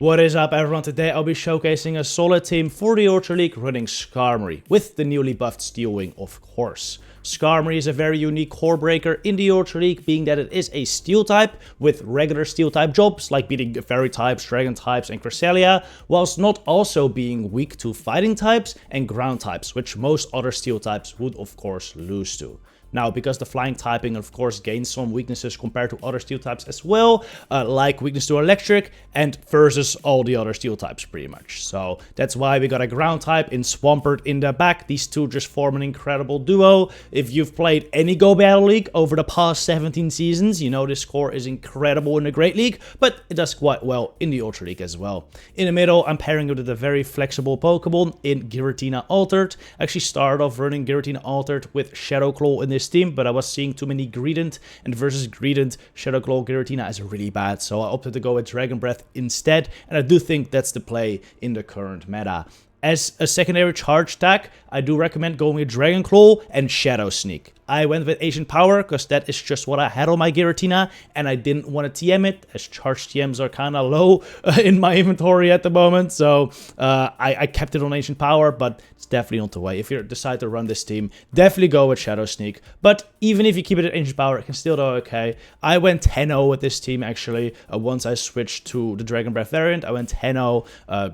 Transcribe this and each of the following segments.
What is up everyone, today I'll be showcasing a solid team for the Ultra League running Skarmory, with the newly buffed Steel Wing of course. Skarmory is a very unique core breaker in the Ultra League, being that it is a Steel type with regular Steel type jobs like beating Fairy types, Dragon types and Cresselia, whilst not also being weak to Fighting types and Ground types, which most other Steel types would of course lose to. Now, because the flying typing of course gains some weaknesses compared to other steel types as well, like weakness to electric and versus all the other steel types pretty much. So that's why we got a ground type in Swampert in the back. These two just form an incredible duo. If you've played any Go Battle League over the past 17 seasons, you know this core is incredible in the Great League, but it does quite well in the Ultra League as well. In the middle, I'm pairing it with a very flexible Pokemon in Giratina Altered. I actually started off running Giratina Altered with Shadow Claw in this team, but I was seeing too many Greedent, and versus Greedent, Shadow Claw Giratina is really bad, so I opted to go with Dragon Breath instead, and I do think that's the play in the current meta. As a secondary charge attack, I do recommend going with Dragon Claw and Shadow Sneak. I went with Ancient Power because that is just what I had on my Giratina, and I didn't want to TM it, as charged TMs are kind of low in my inventory at the moment, so I kept it on Ancient Power, but it's definitely not the way. If you decide to run this team, definitely go with Shadow Sneak, but even if you keep it at Ancient Power, it can still do okay. I went 10-0 with this team actually, once I switched to the Dragon Breath variant, I went 10-0,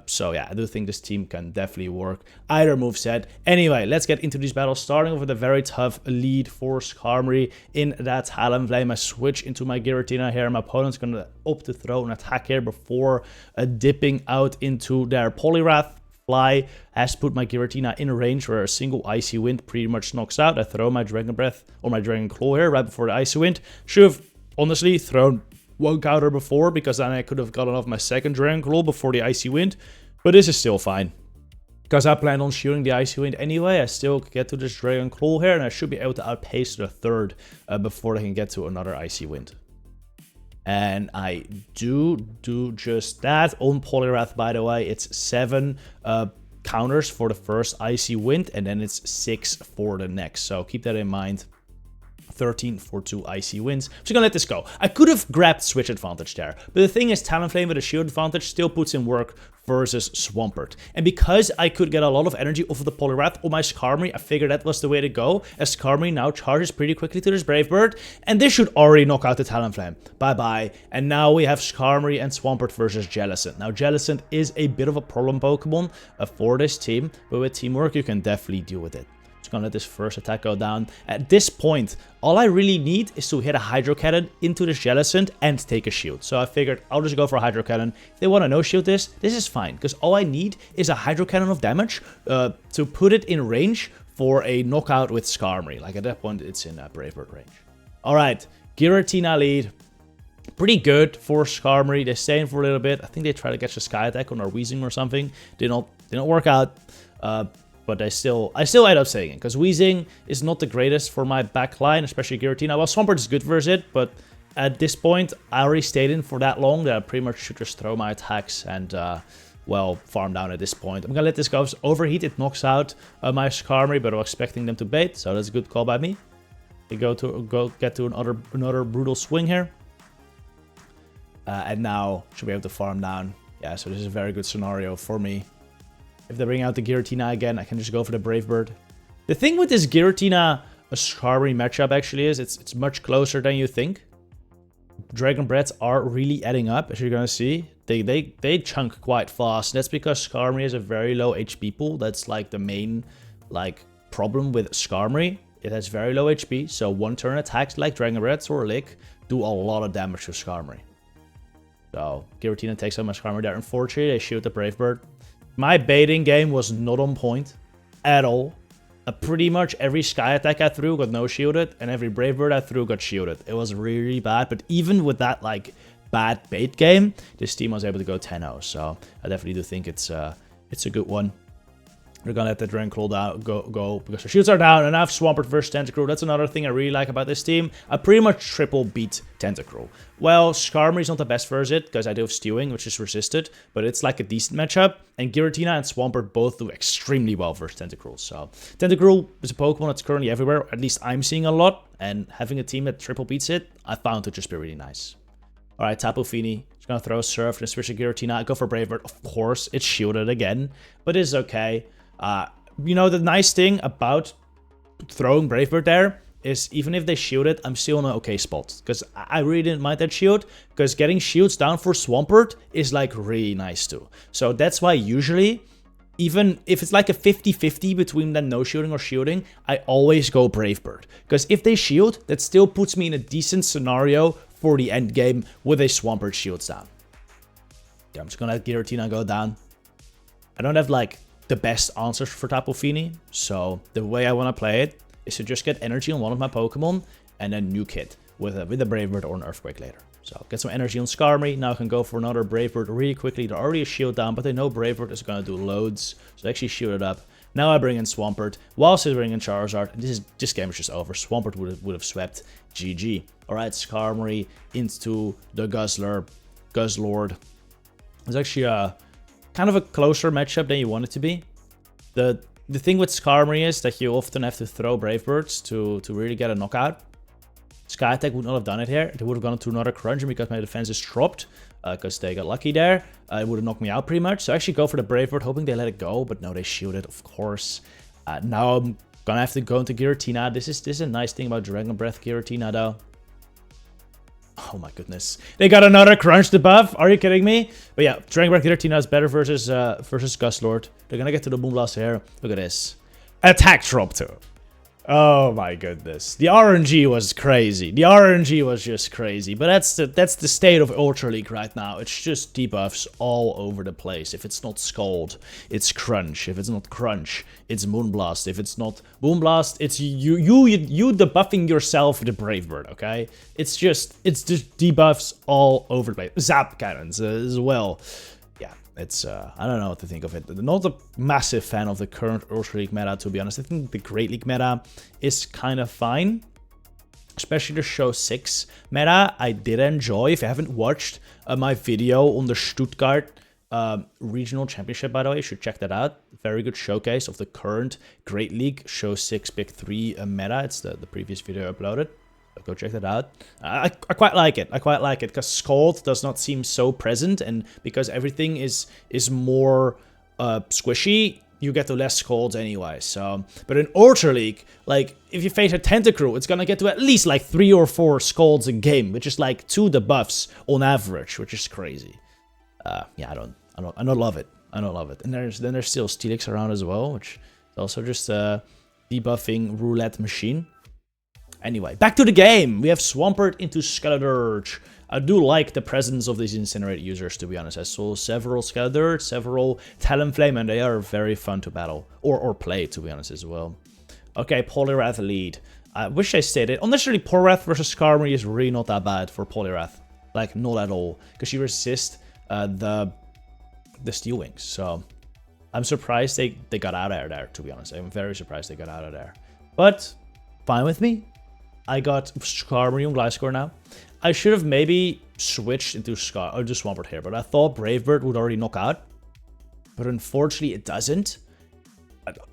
so yeah, I do think this team can definitely work either moveset. Anyway, let's get into these battles, starting off with a very tough lead for Skarmory in that Talonflame. I switch into my Giratina here. My opponent's going to opt to throw an attack here before dipping out into their Poliwrath. Fly has put my Giratina in a range where a single Icy Wind pretty much knocks out. I throw my Dragon Breath or my Dragon Claw here right before the Icy Wind. Should have honestly thrown one counter before, because then I could have gotten off my second Dragon Claw before the Icy Wind, but this is still fine. Because I plan on shooting the Icy Wind anyway, I still get to this Dragon Claw here, and I should be able to outpace the third before I can get to another Icy Wind. And I do just that. On Poliwrath, by the way, it's 7 counters for the first Icy Wind, and then it's 6 for the next. So keep that in mind. 13 for 2 Icy Winds. I'm just gonna let this go. I could have grabbed Switch Advantage there, but the thing is, Talonflame with a Shield Advantage still puts in work versus Swampert. And because I could get a lot of energy off of the Poliwrath on my Skarmory, I figured that was the way to go, as Skarmory now charges pretty quickly to this Brave Bird, and this should already knock out the Talonflame. Bye-bye. And now we have Skarmory and Swampert versus Jellicent. Now, Jellicent is a bit of a problem Pokemon for this team, but with teamwork, you can definitely deal with it. Just gonna let this first attack go down. At this point, all I really need is to hit a Hydro Cannon into this Jellicent and take a shield. So I figured I'll just go for a Hydro Cannon. If they want to no-shield this is fine, because all I need is a Hydro Cannon of damage to put it in range for a knockout with Skarmory. Like at that point, it's in Brave Bird range. Alright, Giratina lead. Pretty good for Skarmory. They stay in for a little bit. I think they try to catch a Sky Attack on our Weezing or something. Didn't work out. But I still end up saying it, because Weezing is not the greatest for my back line, especially Giratina. Well, Swampert is good versus it, but at this point, I already stayed in for that long that I pretty much should just throw my attacks and, well, farm down at this point. I'm gonna let this go. Overheat, it knocks out my Skarmory, but I was expecting them to bait, so that's a good call by me. They get to another brutal swing here. And now, should be able to farm down. Yeah, so this is a very good scenario for me. If they bring out the Giratina again, I can just go for the Brave Bird. The thing with this Giratina Skarmory matchup actually is it's much closer than you think. Dragon Breaths are really adding up, as you're gonna see. They chunk quite fast. That's because Skarmory has a very low HP pool. That's like the main problem with Skarmory. It has very low HP, so one turn attacks like Dragon Breaths or Lick do a lot of damage to Skarmory. So Giratina takes out my Skarmory there. Unfortunately, they shoot the Brave Bird. My baiting game was not on point at all. Pretty much every Sky Attack I threw got no-shielded, and every Brave Bird I threw got shielded. It was really bad, but even with that bad bait game, this team was able to go 10-0. So I definitely do think it's a good one. We're gonna let the Dragon Claw go because the shields are down, and I have Swampert versus Tentacruel. That's another thing I really like about this team. I pretty much triple beat Tentacruel. Well, Skarmory is not the best versus it, because I do have Stealing, which is resisted, but it's like a decent matchup. And Giratina and Swampert both do extremely well versus Tentacruel. So Tentacruel is a Pokemon that's currently everywhere, at least I'm seeing a lot, and having a team that triple beats it, I found to just be really nice. Alright, Tapu Fini. Just gonna throw a Surf and switch to Giratina. I go for Brave Bird. Of course, it's shielded again, but it's okay. You know, the nice thing about throwing Brave Bird there is even if they shield it, I'm still in an okay spot. Because I really didn't mind that shield, because getting shields down for Swampert is like really nice too. So that's why usually, even if it's like a 50-50 between then no shielding or shielding, I always go Brave Bird. Because if they shield, that still puts me in a decent scenario for the end game with a Swampert shields down. Yeah, I'm just gonna let Giratina go down. I don't have like the best answers for Tapu Fini, so the way I want to play it is to just get energy on one of my Pokemon and then nuke it with a Brave Bird or an Earthquake later. So get some energy on Skarmory. Now I can go for another Brave Bird really quickly. They're already a shield down, but they know Brave Bird is going to do loads. So they actually shield it up. Now I bring in Swampert, whilst I bring in Charizard. This game is just over. Swampert would have swept. GG. Alright, Skarmory into the Guzzlord. It's actually a kind of a closer matchup than you want it to be. The thing with Skarmory is that you often have to throw Brave Birds to really get a knockout. Sky Attack would not have done it here. They would have gone to another Crunch, and because my defense is dropped, because they got lucky there, it would have knocked me out pretty much. So I actually go for the Brave Bird, hoping they let it go, but no, they shield it, of course. Now I'm gonna have to go into Giratina. This is a nice thing about Dragon Breath Giratina, though. Oh my goodness. They got another Crunch debuff. Are you kidding me? But yeah, Dragon Breath Giratina is better versus Guzzlord. They're gonna get to the Moonblast here. Look at this. Attack drop too. Oh my goodness. The RNG was crazy. The RNG was just crazy. But that's the state of Ultra League right now. It's just debuffs all over the place. If it's not Scald, it's Crunch. If it's not Crunch, it's Moonblast. If it's not Moonblast, it's you debuffing yourself with the Brave Bird, okay? It's just debuffs all over the place. Zap cannons as well. Yeah, it's, I don't know what to think of it. Not a massive fan of the current Ultra League meta, to be honest. I think the Great League meta is kind of fine. Especially the Show 6 meta, I did enjoy. If you haven't watched my video on the Stuttgart Regional Championship, by the way, you should check that out. Very good showcase of the current Great League Show 6 Big 3 meta. It's the previous video I uploaded. Go check that out. I quite like it. I quite like it because Scald does not seem so present, and because everything is more squishy, you get to less Scalds anyway. So, but in Ultra League, like if you face a Tentacruel, it's gonna get to at least like 3 or 4 Scalds a game, which is like 2 debuffs on average, which is crazy. Yeah, I don't love it. I don't love it. And there's still Steelix around as well, which is also just a debuffing roulette machine. Anyway, back to the game. We have Swampert into Skeledirge. I do like the presence of these Incinerate users, to be honest. I saw several Skeledirge, several Talonflame, and they are very fun to battle. Or play, to be honest, as well. Okay, Poliwrath lead. I wish I stated. Honestly, Poliwrath versus Skarmory is really not that bad for Poliwrath. Like, not at all. Because she resists the Steel Wings. So, I'm surprised they got out of there, to be honest. I'm very surprised they got out of there. But, fine with me. I got Skarmory on Gliscor now. I should have maybe switched into Swampert here, but I thought Brave Bird would already knock out. But unfortunately, it doesn't.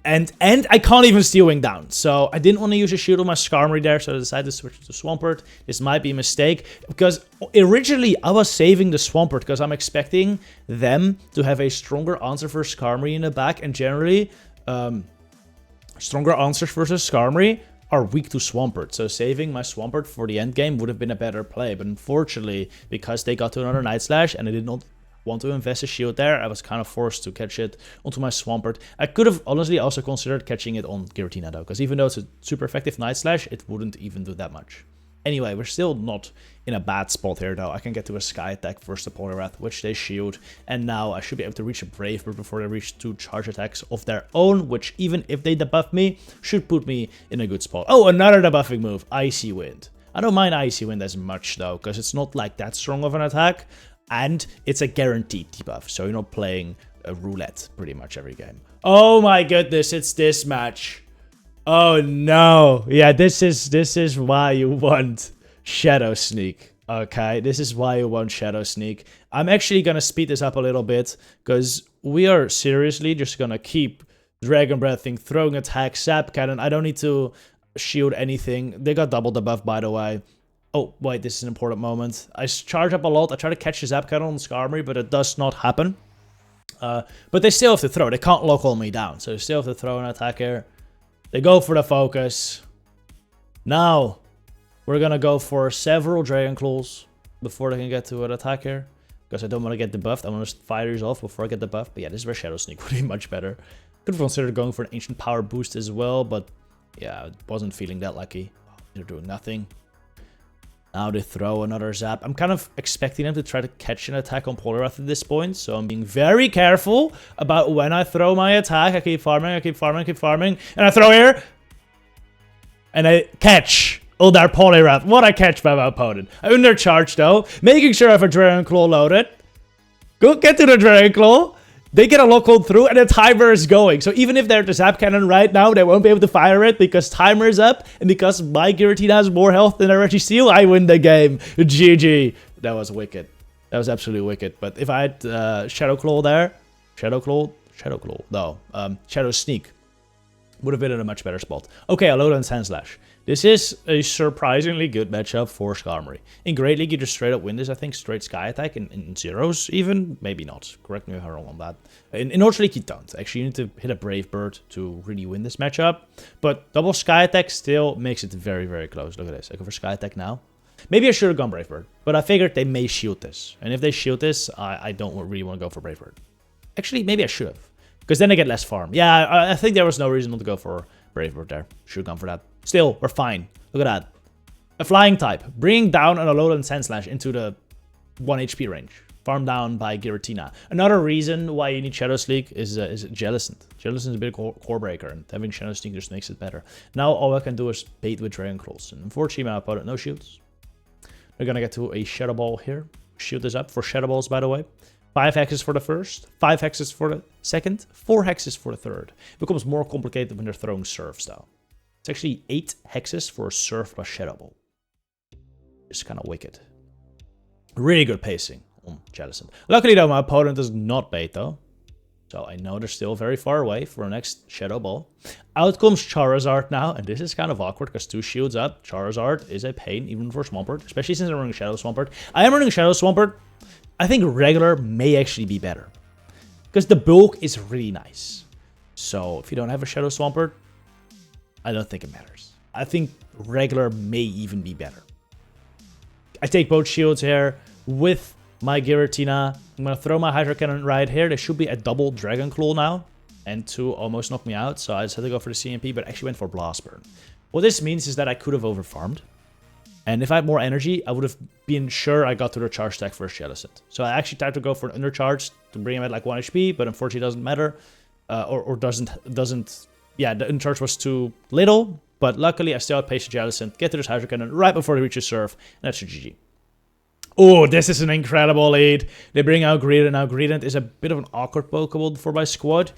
And I can't even Steel Wing down. So I didn't want to use a shield on my Skarmory there, so I decided to switch to Swampert. This might be a mistake, because originally I was saving the Swampert, because I'm expecting them to have a stronger answer for Skarmory in the back, and generally, stronger answers versus Skarmory are weak to Swampert, so saving my Swampert for the end game would have been a better play. But unfortunately, because they got to another Night Slash and I did not want to invest a shield there, I was kind of forced to catch it onto my Swampert. I could have honestly also considered catching it on Giratina though, because even though it's a super effective Night Slash, it wouldn't even do that much. Anyway, we're still not in a bad spot here though. I can get to a Sky Attack versus the Poliwrath, which they shield, and now I should be able to reach a Brave Bird before they reach 2 charge attacks of their own, which even if they debuff me, should put me in a good spot. Oh, another debuffing move, Icy Wind. I don't mind Icy Wind as much though, because it's not like that strong of an attack, and it's a guaranteed debuff, so you're not playing a roulette pretty much every game. Oh my goodness, it's this match. Oh no. Yeah, this is why you want Shadow Sneak. Okay, this is why you want Shadow Sneak. I'm actually gonna speed this up a little bit, because we are seriously just gonna keep Dragon Breathing, throwing attack, Sap Cannon. I don't need to shield anything. They got double debuff, by the way. Oh, wait, this is an important moment. I charge up a lot. I try to catch the Zap Cannon on Skarmory, but it does not happen. But they still have to throw. They can't lock all me down. So they still have to throw an attack here. They go for the focus. Now, we're going to go for several Dragon Claws before they can get to an attack here. Because I don't want to get debuffed. I want to fire these off before I get debuffed. But yeah, this is where Shadow Sneak would be much better. Could have considered going for an Ancient Power boost as well. But yeah, I wasn't feeling that lucky. They're doing nothing. Now they throw another Zap. I'm kind of expecting them to try to catch an attack on Poliwrath at this point. So I'm being very careful about when I throw my attack. I keep farming, I keep farming, I keep farming. And I throw here. And I catch. Oh, their Poliwrath. What a catch by my opponent. I undercharge though. Making sure I have a Dragon Claw loaded. Go get to the Dragon Claw. They get a lock on through and the timer is going. So even if they're at the Zap Cannon right now, they won't be able to fire it because timer is up. And because my Giratina has more health than a Registeel, I win the game. GG. That was wicked. That was absolutely wicked. But if I had Shadow Claw there, Shadow Claw, no, Shadow Sneak would have been in a much better spot. Okay, Alolan and Sandslash. This is a surprisingly good matchup for Skarmory. In Great League, you just straight up win this, I think. Straight Sky Attack in zeros even. Maybe not. Correct me if I'm wrong on that. In Ultra League, you don't. Actually, you need to hit a Brave Bird to really win this matchup. But double Sky Attack still makes it very, very close. Look at this. I go for Sky Attack now. Maybe I should have gone Brave Bird. But I figured they may shield this. And if they shield this, I don't really want to go for Brave Bird. Actually, maybe I should have. Because then I get less farm. Yeah, I think there was no reason not to go for Brave Bird there. Should have gone for that. Still, we're fine. Look at that. A flying type. Bringing down an Alolan Sandslash into the 1 HP range. Farmed down by Giratina. Another reason why you need Shadow Sneak is Jellicent. Jellicent is a big core breaker, and having Shadow Sneak just makes it better. Now all I can do is bait with Dragon Claws. And unfortunately, my opponent no shields. We're gonna get to a Shadow Ball here. Shield is up for Shadow Balls, by the way. 5 hexes for the first, 5 hexes for the second, 4 hexes for the third. It becomes more complicated when they're throwing Surfs, though. It's actually 8 hexes for a Surf plus Shadow Ball. It's kind of wicked. Really good pacing on Jellicent. Luckily, though, my opponent does not bait, though. So I know they're still very far away for the next Shadow Ball. Out comes Charizard now, and this is kind of awkward because 2 shields up. Charizard is a pain, even for Swampert, especially since I'm running Shadow Swampert. I am running Shadow Swampert. I think regular may actually be better because the bulk is really nice. So if you don't have a Shadow Swampert, I don't think it matters. I think regular may even be better. I take both shields here with my Giratina. I'm going to throw my Hydro Cannon right here. There should be a double Dragon Claw now. And 2 almost knocked me out. So I just had to go for the CMP, but actually went for Blast Burn. What this means is that I could have overfarmed. And if I had more energy, I would have been sure I got to the charge stack for Jellicent. So I actually tried to go for an undercharge to bring him at like 1 HP, but unfortunately it doesn't matter. Or doesn't... Yeah, the undercharge was too little, but luckily I still outpaced Jellicent, get to this Hydro Cannon right before he reaches Surf, and that's a GG. Oh, this is an incredible lead. They bring out Greedent. Now, Greedent is a bit of an awkward Pokemon for my squad.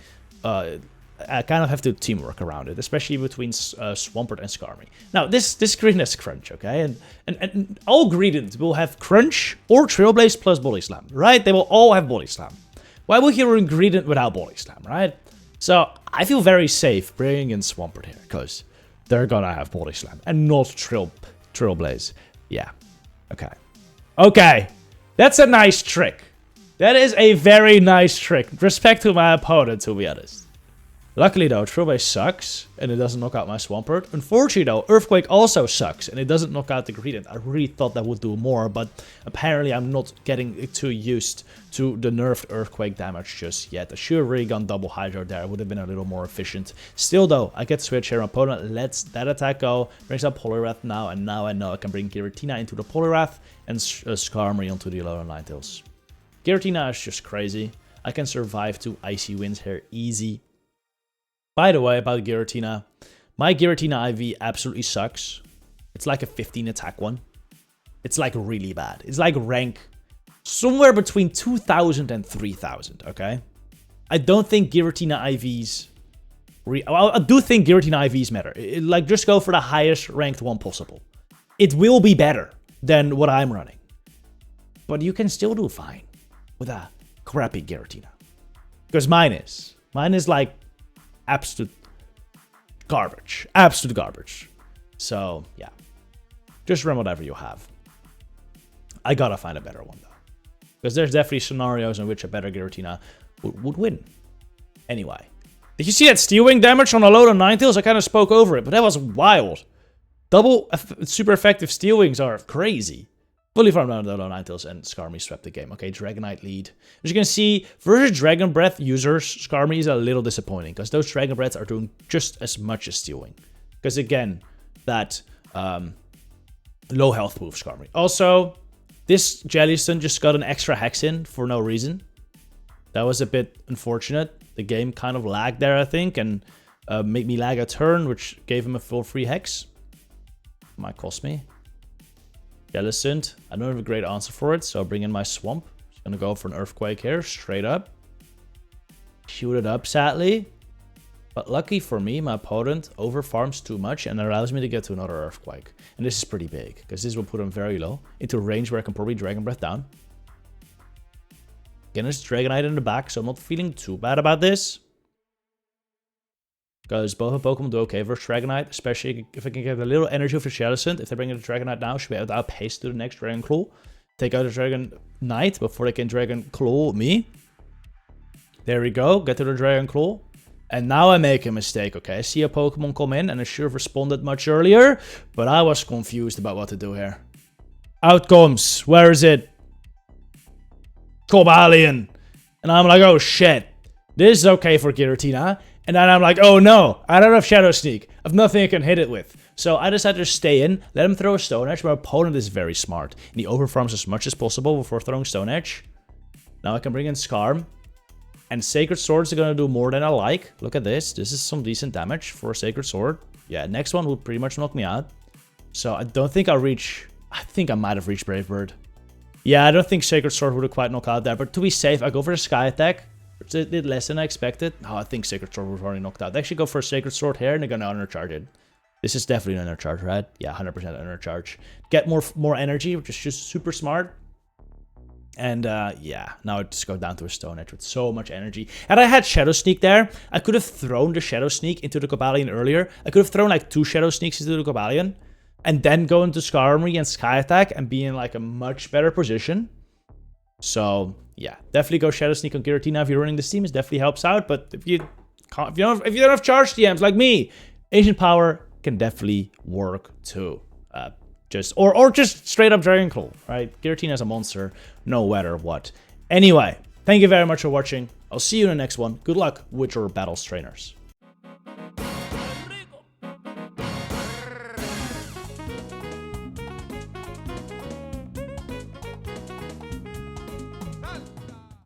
I kind of have to teamwork around it, especially between Swampert and Skarmory. Now, this Greedent has Crunch, okay? And all Greedent will have Crunch or Trailblaze plus Body Slam, right? They will all have Body Slam. Why would you run Greedent without Body Slam, right? So, I feel very safe bringing in Swampert here, because they're gonna have Body Slam, and not Trailblaze. Yeah, okay. Okay, that's a nice trick. That is a very nice trick. Respect to my opponent, to be honest. Luckily though, Trailblaze sucks, and it doesn't knock out my Swampert. Unfortunately though, Earthquake also sucks, and it doesn't knock out the Greedent. I really thought that would do more, but apparently I'm not getting too used to the nerfed Earthquake damage just yet. I should have really gone double Hydro there. It would have been a little more efficient. Still though, I get switch here. My opponent lets that attack go, brings up Poliwrath now, and now I know I can bring Giratina into the Poliwrath and Skarmory onto the Alolan Ninetales. Giratina is just crazy. I can survive 2 icy wins here easy. By the way, about Giratina, my Giratina IV absolutely sucks. It's like a 15 attack one. It's like really bad. It's like rank somewhere between 2,000 and 3,000, okay? I don't think Giratina IVs... Well, I do think Giratina IVs matter. Like, just go for the highest ranked one possible. It will be better than what I'm running. But you can still do fine with a crappy Giratina. Because mine is. Mine is like... absolute garbage. Absolute garbage. So, yeah. Just run whatever you have. I gotta find a better one though. Because there's definitely scenarios in which a better Giratina would win. Anyway. Did you see that Steel Wing damage on Alolan Ninetales? I kind of spoke over it, but that was wild. Double super effective Steel Wings are crazy. Fully farmed out Alolan Ninetales and Skarmory swept the game. Okay, Dragonite lead. As you can see, versus Dragon Breath users, Skarmory is a little disappointing. Because those Dragon Breaths are doing just as much as Steel Wing. Because again, that low health move Skarmory. Also, this Jellicent just got an extra Hex in for no reason. That was a bit unfortunate. The game kind of lagged there, I think, and made me lag a turn, which gave him a full free Hex. Might cost me. Jellicent. I don't have a great answer for it, so I'll bring in my Swamp. Just gonna go for an Earthquake here, straight up. Shoot it up, sadly. But lucky for me, my opponent overfarms too much and allows me to get to another Earthquake. And this is pretty big, because this will put him very low, into range where I can probably Dragon Breath down. Again, there's Dragonite in the back, so I'm not feeling too bad about this. Because both of Pokemon do okay versus Dragonite, especially if I can get a little energy of the Jellicent. If they bring in the Dragonite now, should be able to outpace to the next Dragon Claw. Take out the Dragonite before they can Dragon Claw me. There we go, get to the Dragon Claw. And now I make a mistake, okay? I see a Pokemon come in and I should have responded much earlier, but I was confused about what to do here. Out comes, where is it? Cobalion. And I'm like, oh shit. This is okay for Giratina. And then I'm like, oh no, I don't have Shadow Sneak. I have nothing I can hit it with. So I decided to stay in, let him throw a Stone Edge. My opponent is very smart. And he overfarms as much as possible before throwing Stone Edge. Now I can bring in Skarm. And Sacred Swords are going to do more than I like. Look at this. This is some decent damage for a Sacred Sword. Yeah, next one will pretty much knock me out. So I don't think I'll reach... I think I might have reached Brave Bird. Yeah, I don't think Sacred Sword would have quite knocked out there. But to be safe, I go for a Sky Attack. Which it did less than I expected. No, I think Sacred Sword would have already knocked out. They actually go for a Sacred Sword here and they're going to undercharge it. This is definitely an undercharge, right? Yeah, 100% undercharge. Get more energy, which is just super smart. And yeah, now I just go down to a Stone Edge with so much energy. And I had Shadow Sneak there. I could have thrown the Shadow Sneak into the Cobalion earlier. I could have thrown like 2 Shadow Sneaks into the Cobalion. And then go into Skarmory and Sky Attack and be in like a much better position. So yeah, definitely go Shadow Sneak on Giratina if you're running this team. It definitely helps out. But if you don't have charge TMs like me, Ancient Power can definitely work too. Or just straight up Dragon Claw, right? Giratina is a monster, no matter what. Anyway, thank you very much for watching. I'll see you in the next one. Good luck with your battles, trainers.